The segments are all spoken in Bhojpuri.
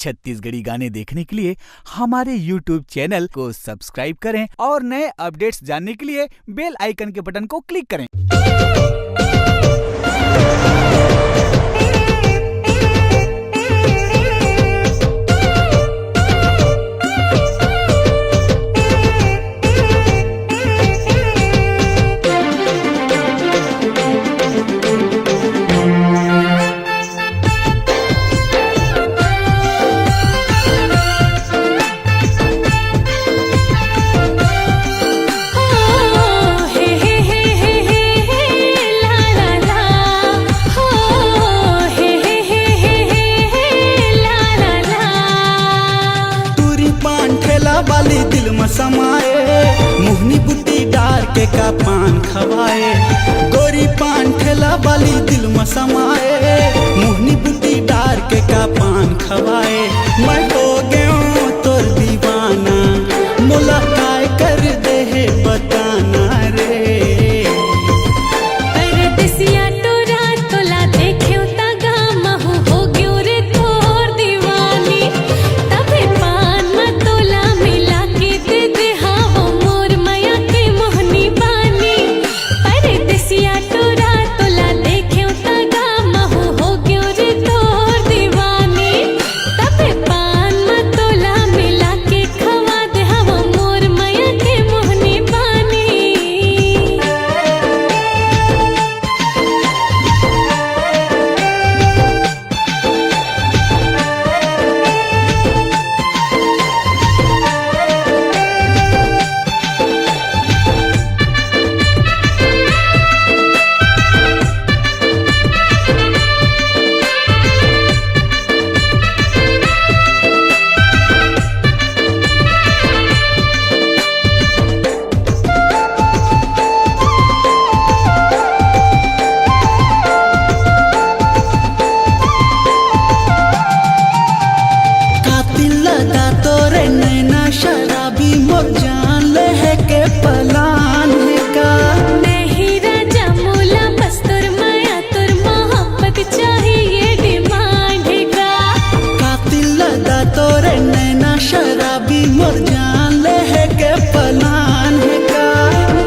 छत्तीसगढ़ी गाने देखने के लिए हमारे YouTube चैनल को सब्सक्राइब करें और नए अपडेट्स जानने के लिए बेल आइकन के बटन को क्लिक करें। वाली दिल में समाए मोहनी बुद्धि डार के का पान खवाए। गोरी पान ठेला वाली दिल में समाए मोहनी बुद्धि डार के का पान खवाए। मैं हो गया तोर दीवाना मोला काय कर दे है बताना रे। परदेसिया तोरा तोला देख्यो तगा महू हो गयो रे तोर दीवानी। तबे पान में तोला मिला के दे दे हावो मोर माया के मोहनी बानी। परदेसिया तोरा तोला देख्यो तगा महू हो गयो रे तोर दीवानी। तबे पान में तोला मिला के खवा दे हावो मोर माया के मोहनी बानी। शराबी मोर जान ले है के पलान है का। नहीं राजा मोला बस तुर माया तुर मोहब्बत चाहिए डिमांड है का। कातिल लदा तोरे नैना शराबी मोर जान ले है के पलान है का।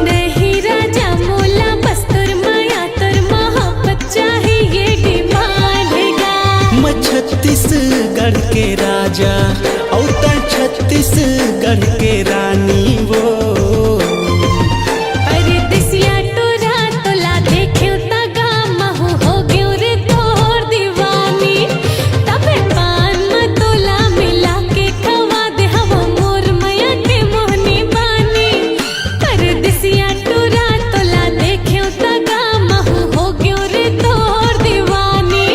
नहीं राजा मोला बस तुर माया तुर मोहब्बत चाहिए डिमांड है का। मैं छत्तीसगढ़ के राजा और छत्तीसगढ़ के रानी वो। परदेसिया तोरा तोला देख्यो तगा महू हो गयो रे तोर दीवानी। तबे पान में तोला मिला के खवा दे हावो मोर माया के मोहनी बानी। परदेसिया तोरा तोला देख्यो तगा महू हो गयो रे तोर दीवानी।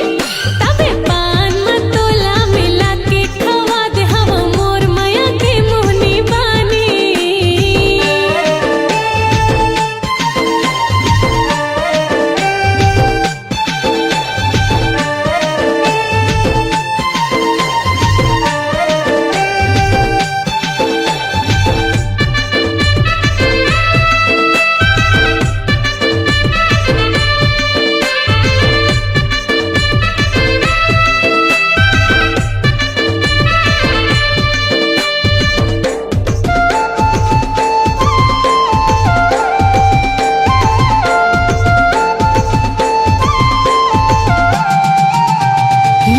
तबे पान में तोला मिला के खवा दे हावो मोर माया के मोहनी बानी।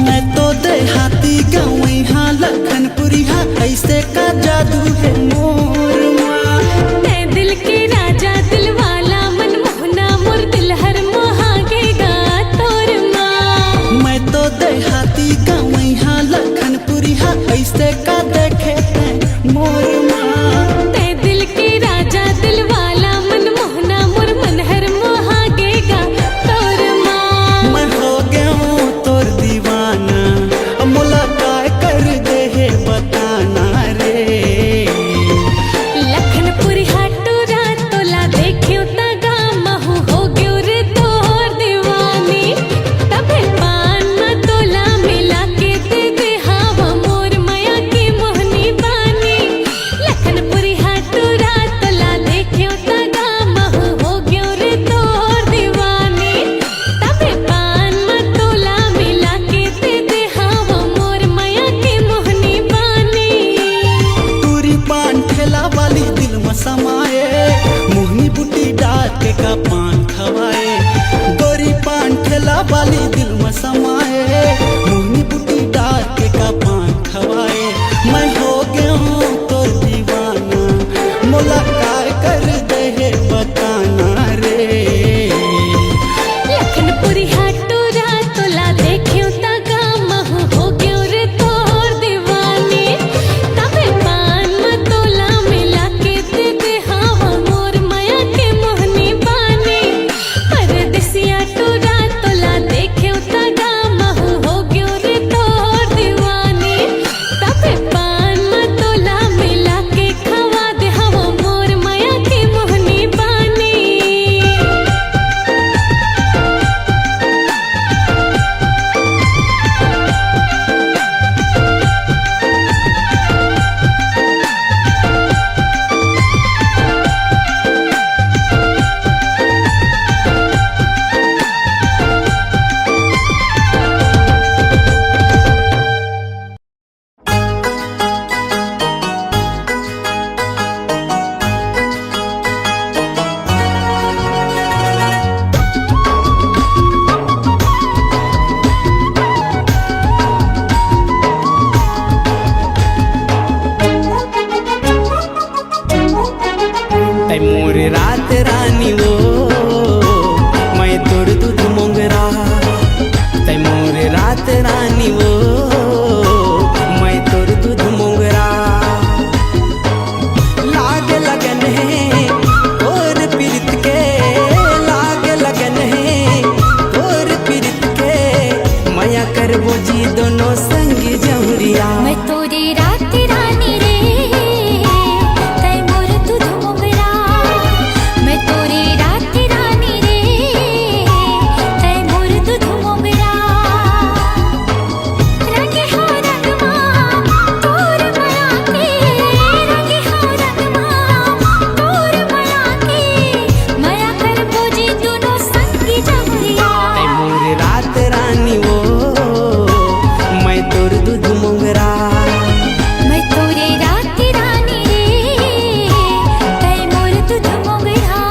मैं तो देहाती गाँव यहाँ लखनपुरी हाँ ऐसे का जादू है मोर माँ। मैं दिल के राजा दिल वाला मन मोहना मोर दिल हर मोहागेगा तोर माँ। मैं तो देहाती गाँव यहाँ लखनपुरी हाँ ऐसे का देखे हैं मोर माँ। मैं दिल के राजा दिल वाला मन मोहना मोर मन हर मोहागेगा तोर माँ। मैं हो गया हूँ तोर दीवाना मोला काय कर दे है बताना रे। रानी वो मैं तोर दूध मोगरा। लाग लगन है और पीरित के, लाग लगन है और पीरित के, माया करबो जी दोनों संगी जहुरिया। मैं तोरी रात रानी रे तै मोर दूध मोगरा। मैं तोरी रात रानी रे तै मोर दूध मोगरा। रंगे हो रंगमा तोर माया के, रंगे हो रंगमा तोर माया के, माया करबो जी दोनों संगी जहुरिया। ऐ मोर रात रानी वो मैं तोर दूध मोगरा। मैं तोरे रात रानी रे तै मोर दूध मोगरा।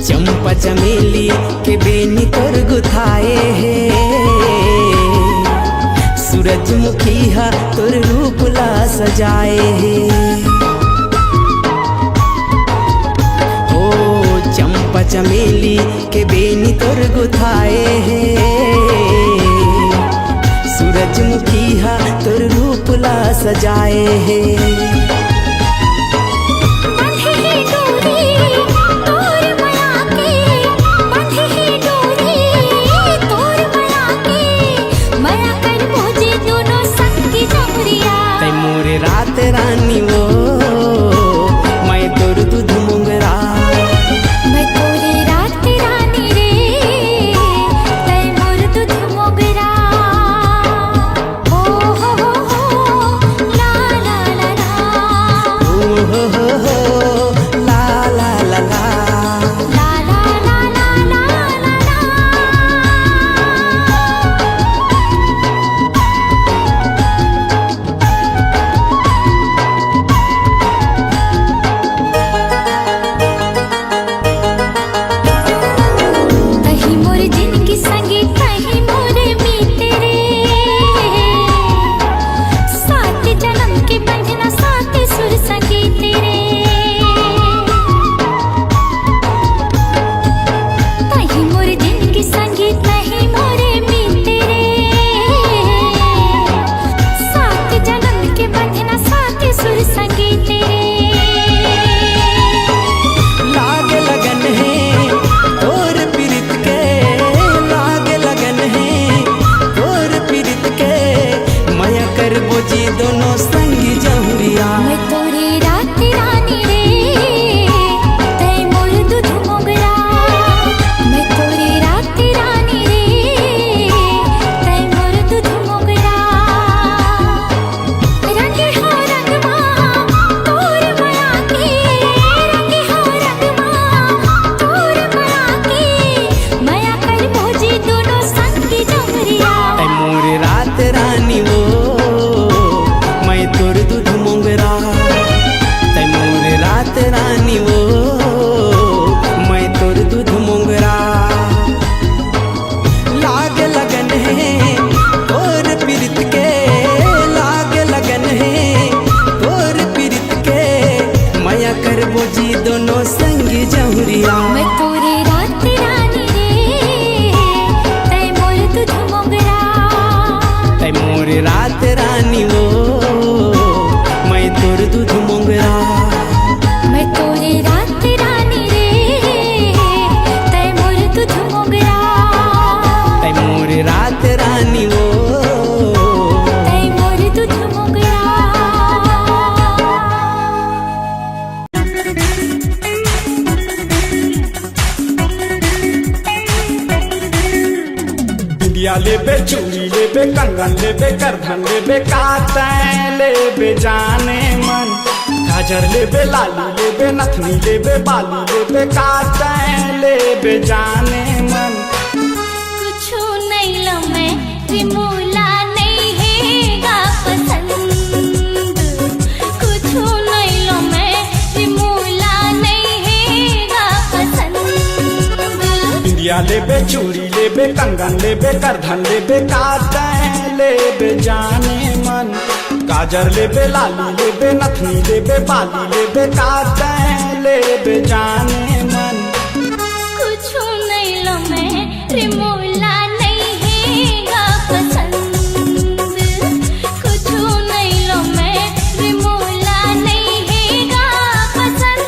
चंपा चमेली के बेनी तोर गुथाए है, सूरजमुखी हा तोर रूप ला सजाए है। ओ चंपा चमेली के बेनी तोर गुथाए है, सूरजमुखी हा तोर रूप ला सजाए है। बंधे ही डोरी तोर माया के, बंधे ही डोरी तोर माया के, माया करबो जी दोनों संगी जहुरिया। तै मोर रात रानी वो मैं तोर दूध मोगरा। मैं तोरे रात रानी रे तै मोर दूध मोगरा। ओ हो ला ला ला ला, ओ हो ला ला ला ला। ला ला ला ला ला ला ला। कहीं मोर जिंदगी संगी कहीं मोर मीत रे, सात जन्म के बंधना सात सुर संगी तेरे। कहीं मोर जिंदगी संगी कहीं मोर मीत रे, सात जन्म के बंधना सात सुर संगी तेरे। लाग लगन है तोर पीरित के, लाग लगन है तोर पीरित के, माया करबो जी दोनों संगी जहुरिया। मैं तोरे रात रानी रे तै मोर दूध मोगरा। मैं तोरे रात रानी रे तै मोर दूध मोगरा। रंगे हो रंगमा तोर माया के, रंगे हो रंगमा तोर माया के, माया करबो जी दोनों संगी जहुरिया। ऐ मोर रात रानी वो मैं तोर दूध मोगरा। तै मोर रात रानी वो मैं तोर दूध मोगरा। लाग लगन है तोर पीरित के, लाग लगन है तोर पीरित के, माया करबो जी दोनों संगी जहुरिया। मैं तोरे रात रानी रे तै मोर दूध मोगरा। तै मोर रात रानी वो मैं तोर दूध मोगरा। मैं तोरे रात रानी रे तै मोर दूध मोगरा। तै मोर रात रानी वो तै मोर दूध मोगरा। बिंदिया लेबे, चूड़ी लेबे, कंगन लेबे, करधन लेबे, कातैं लेबे जाने मन। गाजर लेबे, लाली लेबे, नथनी लेबे, बाली लेबे, कातैं लेबे जाने मन। कुछ नहीं लो मैं त्रिमूला मैया लेबे चूड़ी लेबे कंगन लेबे करधन लेबे काते लेबे जाने मन। गाजर लेबे लाली लेबे नथनी लेबे बाली लेबे काते लेबे जाने मन। कुछ नहीं लो मैं रिमोला नहीं हैगा पसंद, कुछ नहीं लो मैं रिमोला नहीं हैगा पसंद।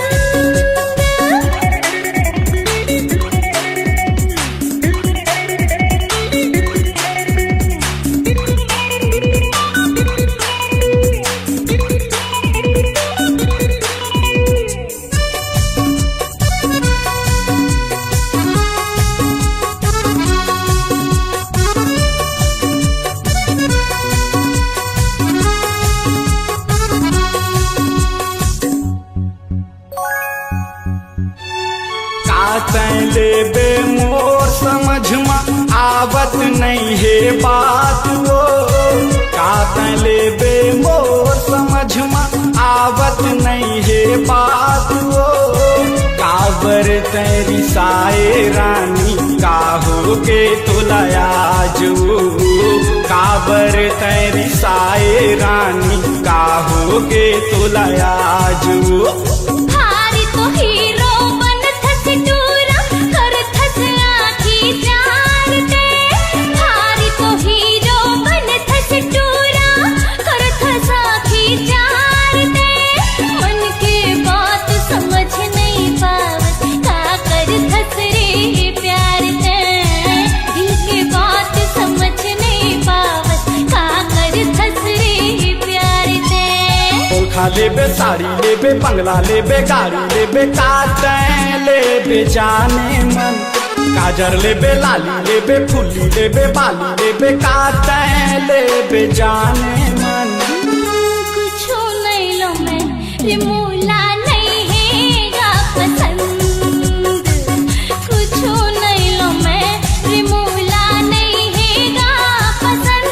काते लेबे मोर समझ में आवत नहीं है बात वो। काते लेबे मोर समझ में आवत नहीं है बात वो। काबर तेरी साए रानी काहोगे तुलायाजू। काबर तेरी साए रानी काहोगे तुलायाजू। हारी तो हीरो बन थस टूरा कर थस आखी चार दे। हारी तो हीरो बन थस टूरा कर थस आखी चार दे। मन के बात समझ नहीं पावत का कर थस रे प्यार दे। दिल के बात समझ नहीं पावत का कर थस रे प्यार दे। ओखा लेबे साड़ी लेबे बंगला लेबे गाड़ी लेबे काते लेबे जाने मन। गाजर लेबे लाली लेबे फुल्ली लेबे बाली लेबे काते लेबे जाने मन। कुछ नहीं लो मैं रिमोला नहीं हैगा पसंद, कुछ नहीं लो मैं रिमोला नहीं हैगा पसंद।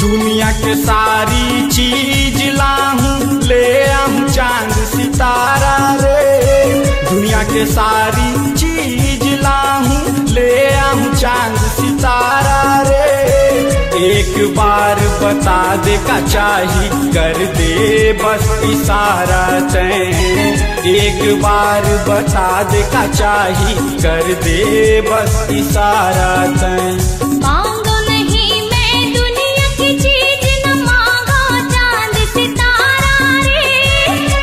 दुनिया के सारी चीज लाहूं ले आऊं चांद सितारा रे। दुनिया के सारी चीज लाहूं ले आऊं चांद सितारा रे। एक बार बता दे का चाही कर दे बस इशारा तैं। एक बार बता दे का चाही कर दे बस इशारा तैं। मांगो नहीं मैं दुनिया की चीज न मांगो चांद सितारा रे।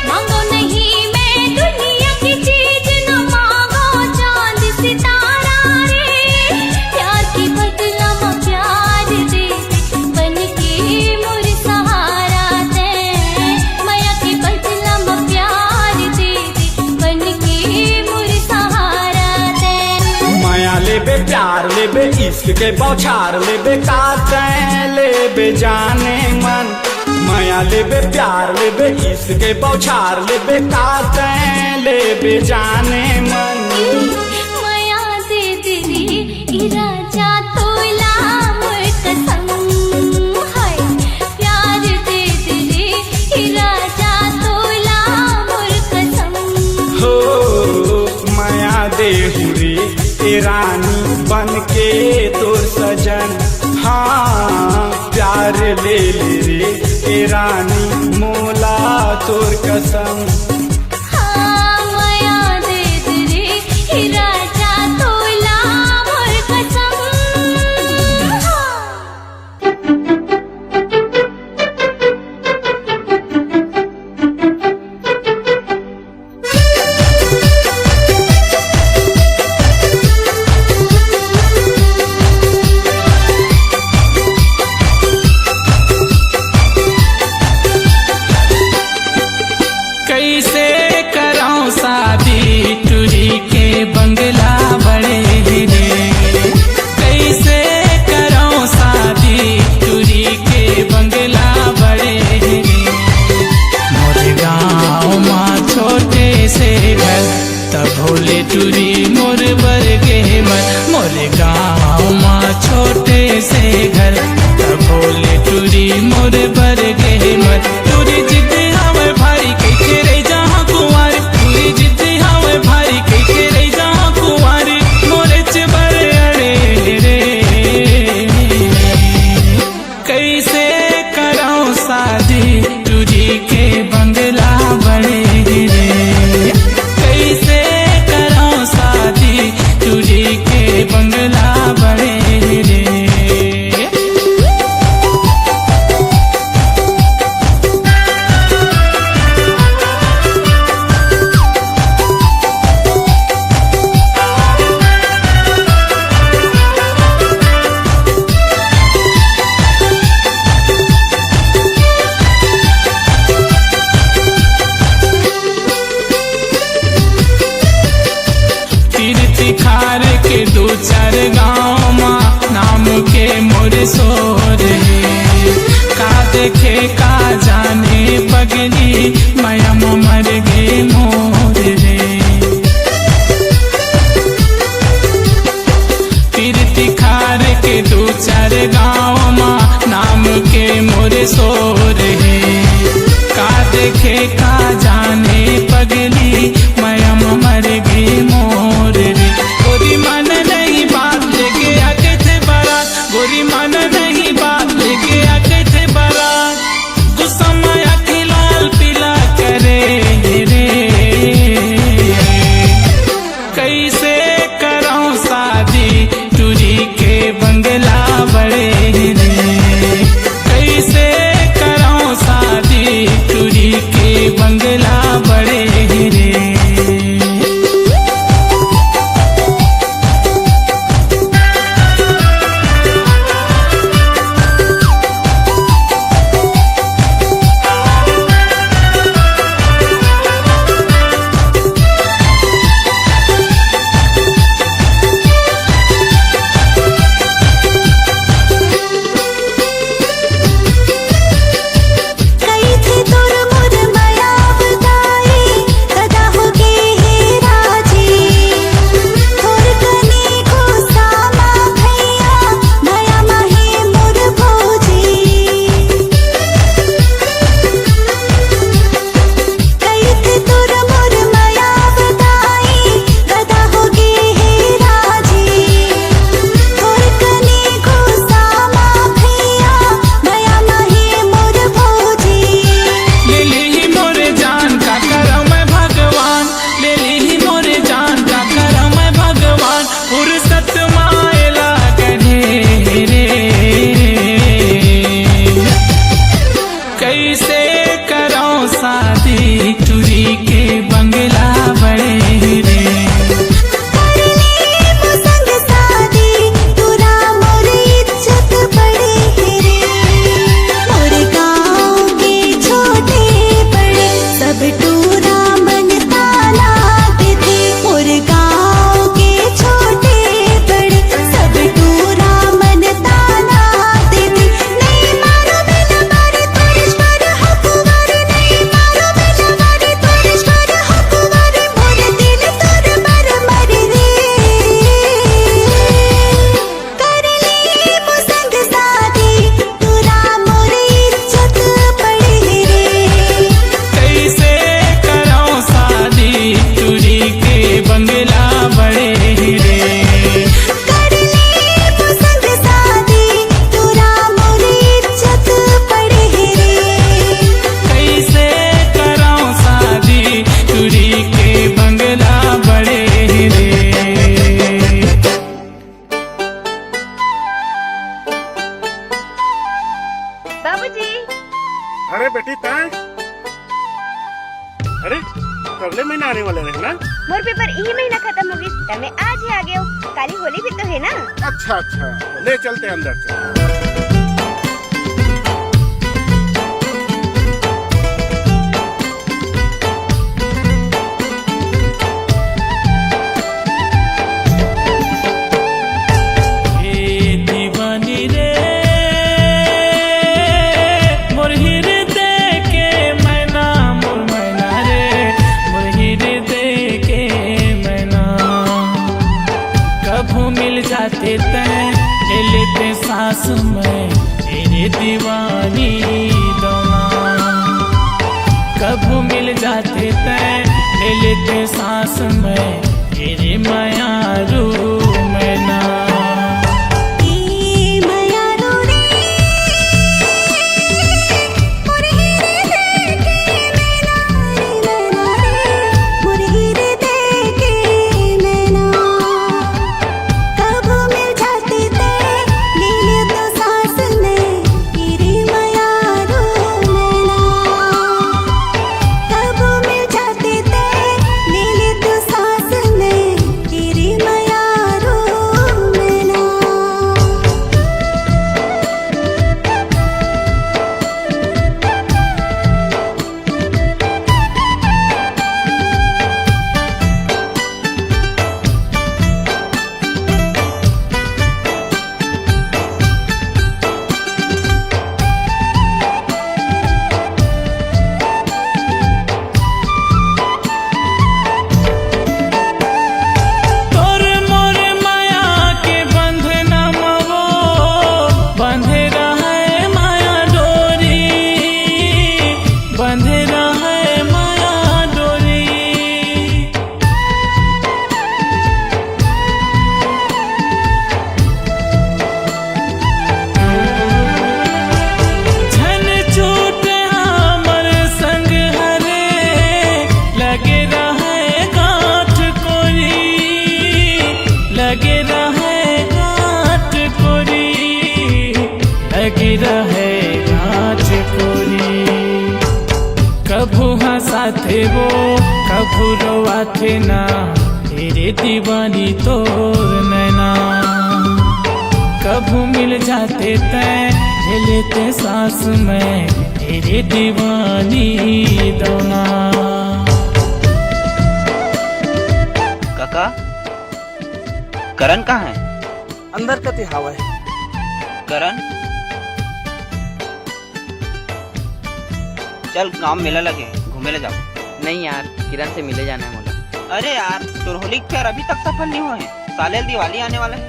मांगो नहीं मैं दुनिया की चीज न मांगो चांद सितारा रे। प्यार की बदला में प्यार दे बन के मोर सहारा दे। माया की बदला में प्यार दे बन के मोर सहारा दे। माया लेबे प्यार लेबे इश्क के बौछार लेबे काते लेबे जाने मन। माया लेबे प्यार लेबे इश्क के बौछार लेबे काते लेबे जाने मन। माया दे दिली ई राजा तोला मोर कसम। हाय प्यार दे दिली ई राजा तोला मोर कसम। हो माया दे हुरे ए रानी बन के तोर सजन। हाँ प्यार ले ले रे ए रानी मोला तोर कसम। हाँ माया दे दिली ई राजा तोला मोर कसम। कैसे मोर सोर है। का देखे का जाने पगली माया मर गे मोर रे। तीर्थिखार के दो चार गाँव माँ नाम के मोर सोर है। का देखे का जाने पगली माया मर गे मोर रे। गोरी मन नहीं बात लेके आके थे बारात, गोरी मन नहीं बात लेके आके थे बारात। गुस्सा माया की लाल पीला करे रे। कैसे कराऊं शादी टूरी के बंगला बड़े रे। कैसे कराऊं शादी टूरी के बंगला बड़े रे। अरे बेटी तय अरे अगले महीने आने वाले रहे ना। मोर पेपर यही महीना खत्म हो गई तब मैं आज ही आ गया हूँ। काली होली भी तो है ना। अच्छा अच्छा ले चलते अंदर से। जाते तय ले लेते सांस में तेरे दीवानी दौना। कभू मिल जाते तय ले लेते सांस में तेरे मायारू में ना। तेरी माया लगी रहे नाच कोरी। कभू हंसाथे वो कभू रोवाथे ना, तेरे दीवानी तोर नैना। कभू मिल जाते तय ले लेते सांस में, तेरे दीवानी दोना। काका करण कहाँ है? अंदर कते हवा है। करण चल गांव मेला लगे घूमे ले जाओ। नहीं यार, किरण से मिले जाना है मुझे। अरे यार तो होली के अभी तक सफल नहीं हुए हैं, साले दिवाली आने वाला है।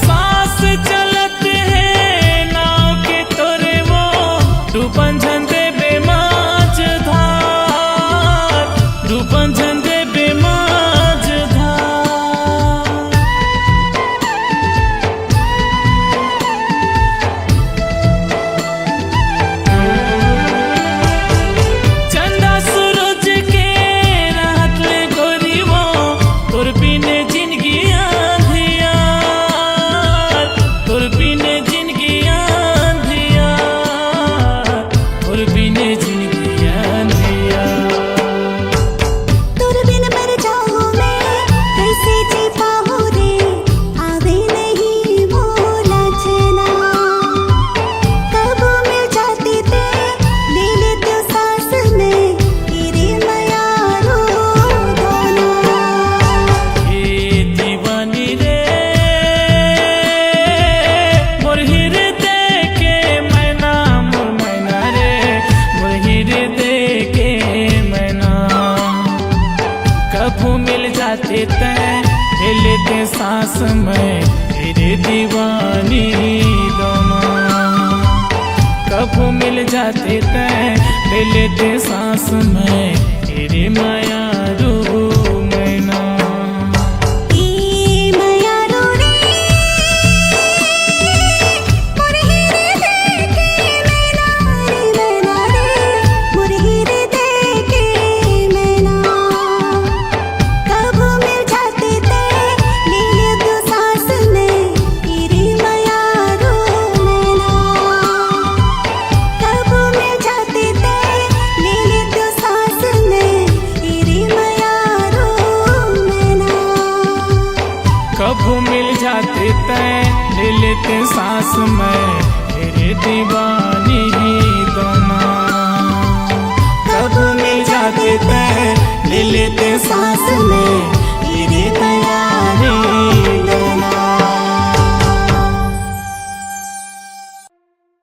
सांस चलते हैं नाव के तोरे वो, डूबन झंडे बेमाज धार, डूबन झंडे बेमाज धार। चंदा सूरज के रात ले गोरी वो, तोर बिने जिंदगी आंधिया, तोर बिने जिंदगी आंधिया, तोर बिने जिंदगी आंधिया। तोर बिन मर जाऊं मैं, कैसे जी पाऊं रे, आवे नहीं भोला चना। कब मिल जाती ते ले लेते सांस में, तेरे माया रो दोना। ए दीवानी रे मोर हृदय के मैना, मोर मैना रे मोर हृदय के मैना। कभू मिल जाते तय ले लेते सांस में, तेरे दीवानी दोना। कभू मिल जाते तय ले लेते सांस में, तेरे माया रो मैना। ई माया रो रे, मोर हृदय के मैना रे, मैना रे मोर हृदय के मैना। कब मिल जाते ते ले लेते सांस में, तेरे माया रो मैना। कब मिल जाते ते ले लेते सांस में, तेरे माया रो मैना। कभू मिल जाते तय ले लेते सांस में, तेरे दीवानी दोना। कभू मिल जाते तय ले लेते सांस में, तेरे दीवानी दोना।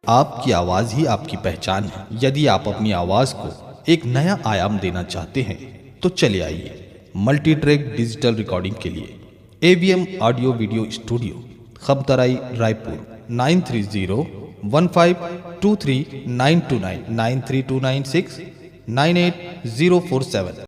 आपकी आवाज ही आपकी पहचान है। यदि आप अपनी आवाज को एक नया आयाम देना चाहते हैं तो चले आइए मल्टी ट्रैक डिजिटल रिकॉर्डिंग के लिए AVM audio video studio, Khamtarai, Raipur 9301523929 93296 98047।